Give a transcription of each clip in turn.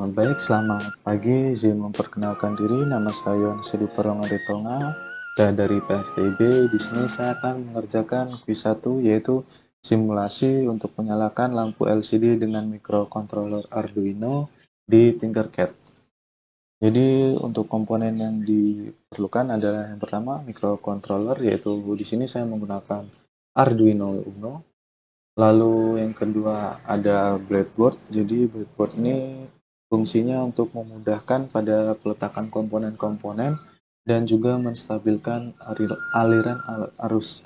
Baik, selamat pagi. Izin memperkenalkan diri, nama saya Yohanes Peronga Ritonga. Saya dari PSDB. Di sini saya akan mengerjakan kuis 1, yaitu simulasi untuk menyalakan lampu LCD dengan microcontroller Arduino di Tinkercad. Jadi untuk komponen yang diperlukan adalah yang pertama microcontroller, yaitu di sini saya menggunakan Arduino Uno. Lalu yang kedua ada breadboard. Jadi breadboard ini fungsinya untuk memudahkan pada peletakan komponen-komponen dan juga menstabilkan aliran arus.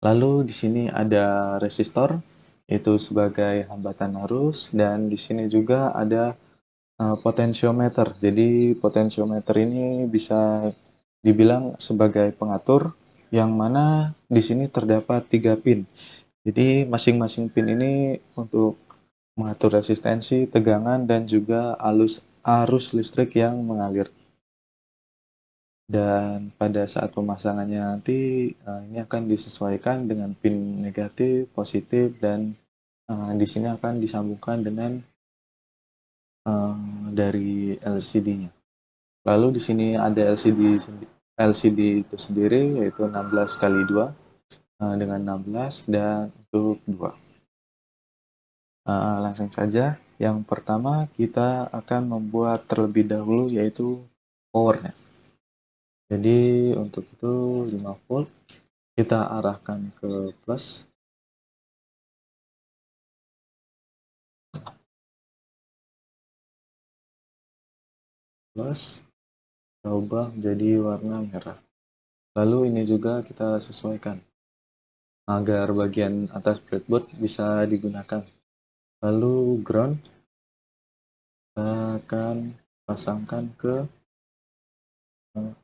Lalu di sini ada resistor, itu sebagai hambatan arus, dan di sini juga ada potensiometer. Jadi potensiometer ini bisa dibilang sebagai pengatur, yang mana di sini terdapat 3 pin. Jadi masing-masing pin ini untuk mengatur resistensi, tegangan, dan juga arus listrik yang mengalir. Dan pada saat pemasangannya nanti ini akan disesuaikan dengan pin negatif, positif, dan di sini akan disambungkan dengan dari LCD-nya. Lalu di sini ada LCD itu sendiri, yaitu 16 kali 2 dengan 16 dan untuk 2. Langsung saja. Yang pertama kita akan membuat terlebih dahulu yaitu powernya. Jadi untuk itu 5 volt kita arahkan ke plus. Kita ubah menjadi warna merah. Lalu ini juga kita sesuaikan agar bagian atas breadboard bisa digunakan. Lalu ground kita akan pasangkan ke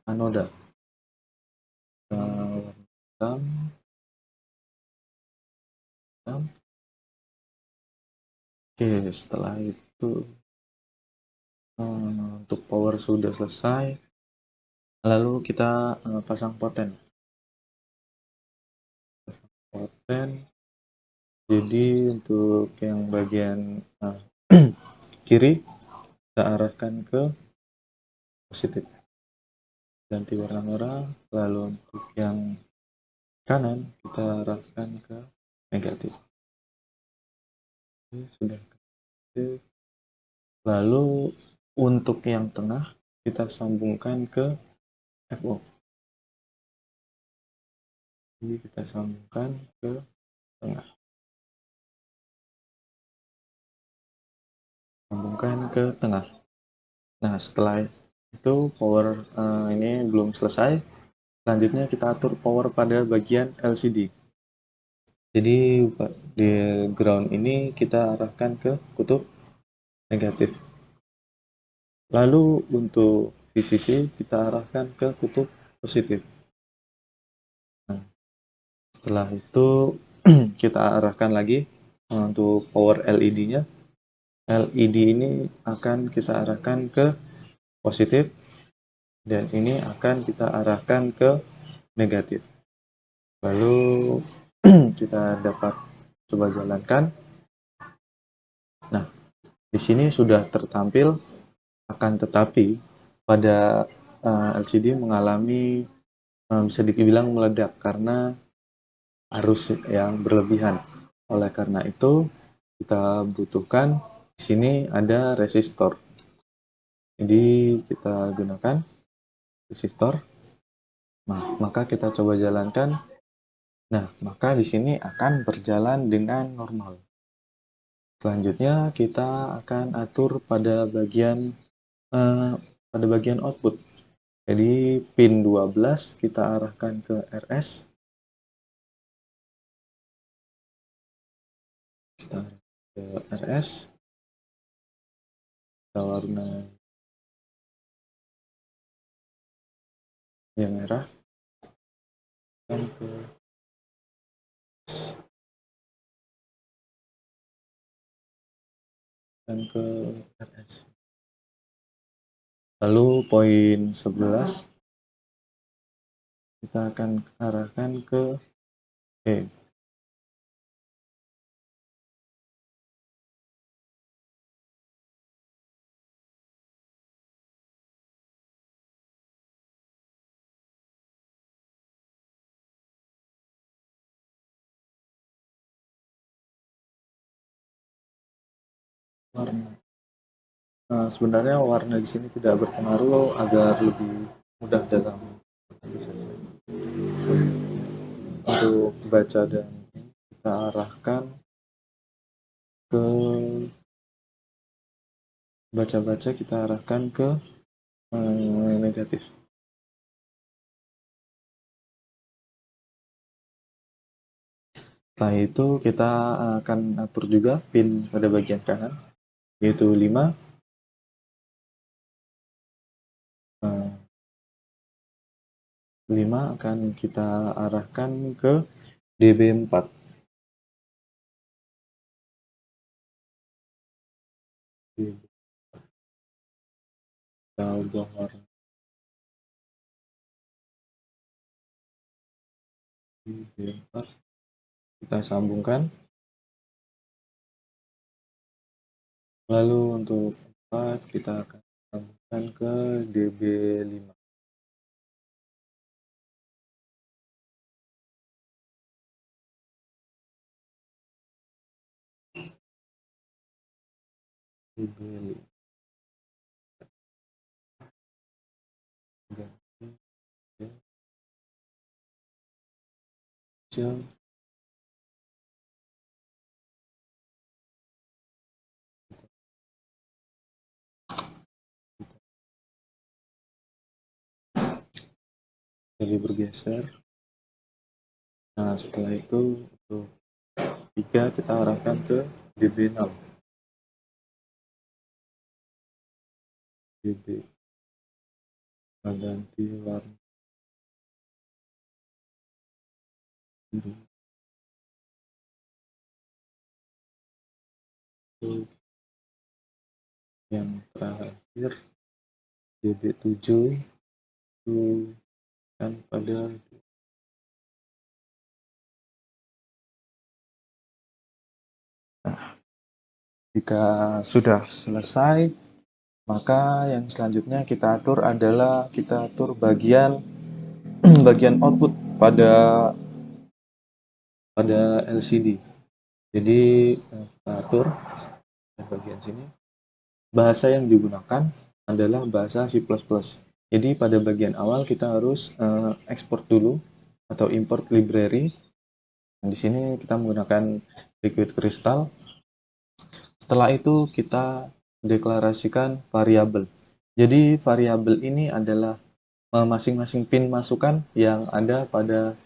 anoda. Hitam. Oke, setelah itu untuk power sudah selesai. Lalu kita pasang poten. Jadi untuk yang bagian kiri kita arahkan ke positif, ganti warna merah. Lalu untuk yang kanan kita arahkan ke negatif. Ini sudah negatif. Lalu untuk yang tengah kita sambungkan ke FO. Jadi kita sambungkan ke tengah. Nah, setelah itu power ini belum selesai. Selanjutnya kita atur power pada bagian LCD. Jadi di ground ini kita arahkan ke kutub negatif. Lalu untuk VCC kita arahkan ke kutub positif. Nah, setelah itu kita arahkan lagi untuk power LED-nya. LED ini akan kita arahkan ke positif dan ini akan kita arahkan ke negatif. Lalu kita dapat coba jalankan. Nah, di sini sudah tertampil, akan tetapi pada LCD mengalami bisa dibilang meledak karena arus yang berlebihan. Oleh karena itu, kita butuhkan di sini ada resistor. Jadi kita gunakan resistor. Nah, maka kita coba jalankan. Nah, maka di sini akan berjalan dengan normal. Selanjutnya kita akan atur pada bagian output. Jadi pin 12 kita arahkan ke RS. Kita ke RS. Kita warna yang merah. Dan ke RS. Lalu poin 11 kita akan arahkan ke E. Warna. Sebenarnya warna di sini tidak berpengaruh agar lebih mudah dalam mengerti saja. Untuk baca dan kita arahkan ke baca-baca kita arahkan ke negatif. Setelah itu kita akan atur juga pin pada bagian kanan, yaitu 5. 5 akan kita arahkan ke DB4. Kita ubah warna DB4. Kita sambungkan. Lalu untuk 4 kita akan sambungkan ke DB5. DB5. Jadi bergeser. Nah, setelah itu untuk 3 kita arahkan ke DB6. DB ganti warna biru. Yang terakhir DB7 itu kan pada jika sudah selesai, maka yang selanjutnya kita atur adalah kita atur bagian bagian output pada LCD. Jadi kita atur di bagian sini. Bahasa yang digunakan adalah bahasa C++. Jadi pada bagian awal kita harus ekspor dulu atau import library. Nah, di sini kita menggunakan Liquid Crystal. Setelah itu kita deklarasikan variabel. Jadi variabel ini adalah masing-masing pin masukan yang ada pada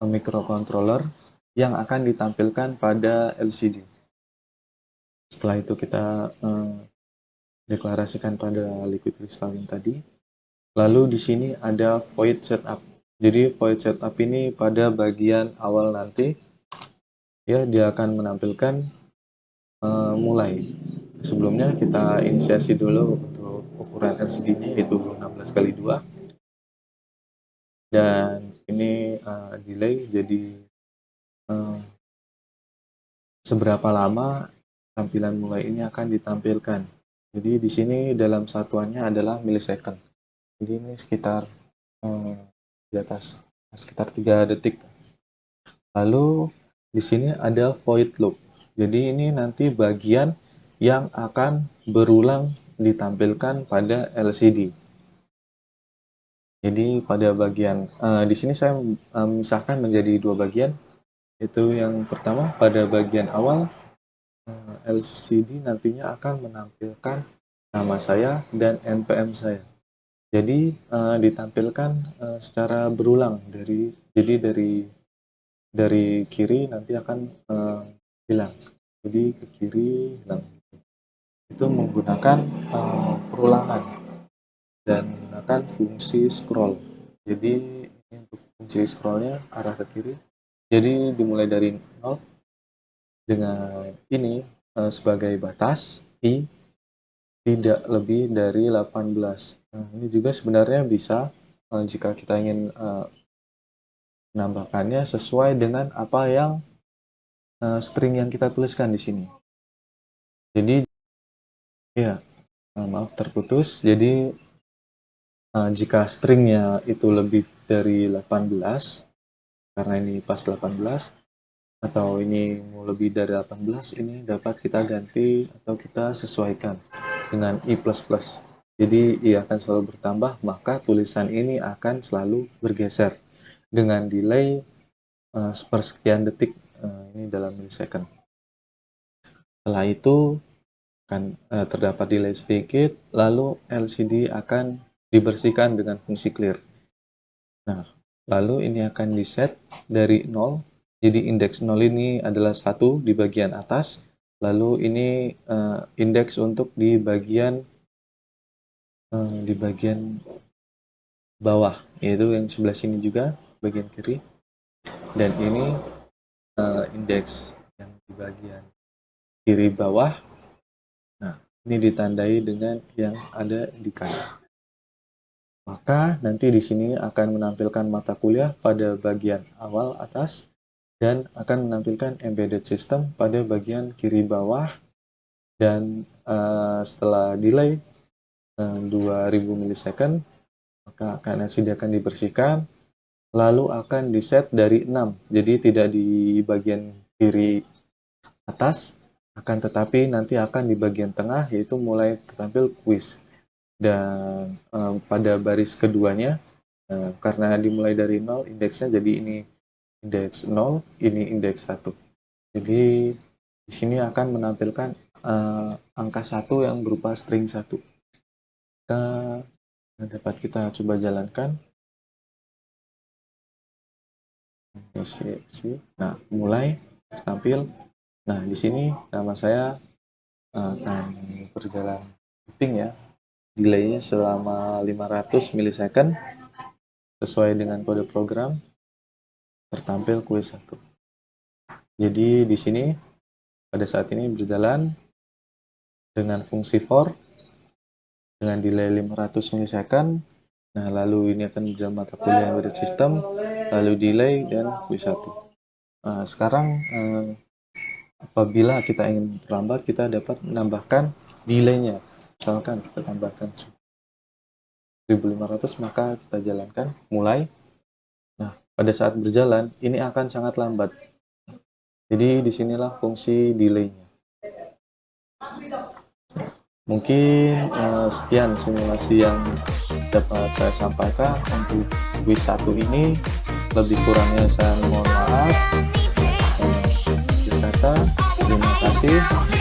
microcontroller yang akan ditampilkan pada LCD. Setelah itu kita deklarasikan pada Liquid Crystal yang tadi. Lalu di sini ada void setup. Jadi void setup ini pada bagian awal nanti ya dia akan menampilkan mulai. Sebelumnya kita inisiasi dulu untuk ukuran LCD-nya yaitu 16x2. Dan ini delay jadi seberapa lama tampilan mulai ini akan ditampilkan. Jadi di sini dalam satuannya adalah millisecond. Jadi ini sekitar di atas sekitar 3 detik. Lalu di sini ada void loop. Jadi ini nanti bagian yang akan berulang ditampilkan pada LCD. Jadi pada bagian di sini saya memisahkan menjadi 2 bagian. Itu yang pertama pada bagian awal LCD nantinya akan menampilkan nama saya dan NPM saya. Jadi ditampilkan secara berulang dari kiri nanti akan hilang. Jadi ke kiri hilang. Itu menggunakan perulangan dan menggunakan fungsi scroll. Jadi ini untuk fungsi scrollnya arah ke kiri. Jadi dimulai dari 0 dengan ini sebagai batas I tidak lebih dari 18. Nah, ini juga sebenarnya bisa jika kita ingin menambahkannya sesuai dengan apa yang string yang kita tuliskan di sini. Jadi ya maaf terputus. Jadi jika stringnya itu lebih dari 18 karena ini pas 18, atau ini mau lebih dari 18, ini dapat kita ganti atau kita sesuaikan dengan I++. Jadi I akan selalu bertambah, maka tulisan ini akan selalu bergeser dengan delay sepersekian detik, ini dalam milisecond. Setelah itu kan terdapat delay sedikit, lalu LCD akan dibersihkan dengan fungsi clear. Nah, lalu ini akan di-set dari 0, jadi indeks 0 ini adalah 1 di bagian atas, lalu ini indeks untuk di bagian bawah, yaitu yang sebelah sini juga, bagian kiri, dan ini indeks yang di bagian kiri bawah. Nah, ini ditandai dengan yang ada di kanan. Maka nanti di sini akan menampilkan mata kuliah pada bagian awal atas dan akan menampilkan embedded system pada bagian kiri bawah, dan setelah delay 2000 milisecond maka LCD akan dibersihkan, lalu akan di-set dari 6, jadi tidak di bagian kiri atas, akan tetapi nanti akan di bagian tengah, yaitu mulai tertampil quiz. Dan pada baris keduanya, karena dimulai dari 0 indeksnya, jadi ini indeks 0, ini indeks 1. Jadi di sini akan menampilkan angka 1 yang berupa string 1. Dapat kita coba jalankan. Nah, mulai tampil. Nah, di sini nama saya akan berjalan looping ya. Delaynya selama 500 milisecond sesuai dengan kode program, tertampil quiz 1. Jadi di sini pada saat ini berjalan dengan fungsi for dengan delay 500 milisecond. Nah, lalu ini akan berjalan mata kuliah embedded system, lalu delay dan quiz 1. Nah, sekarang apabila kita ingin terlambat, kita dapat menambahkan delaynya. Misalkan kita tambahkan 1500, maka kita jalankan, mulai. Nah, pada saat berjalan, ini akan sangat lambat. Jadi, disinilah fungsi delay-nya. Mungkin sekian simulasi yang dapat saya sampaikan untuk quiz 1 ini. Lebih kurangnya saya mohon maaf. Terima kasih.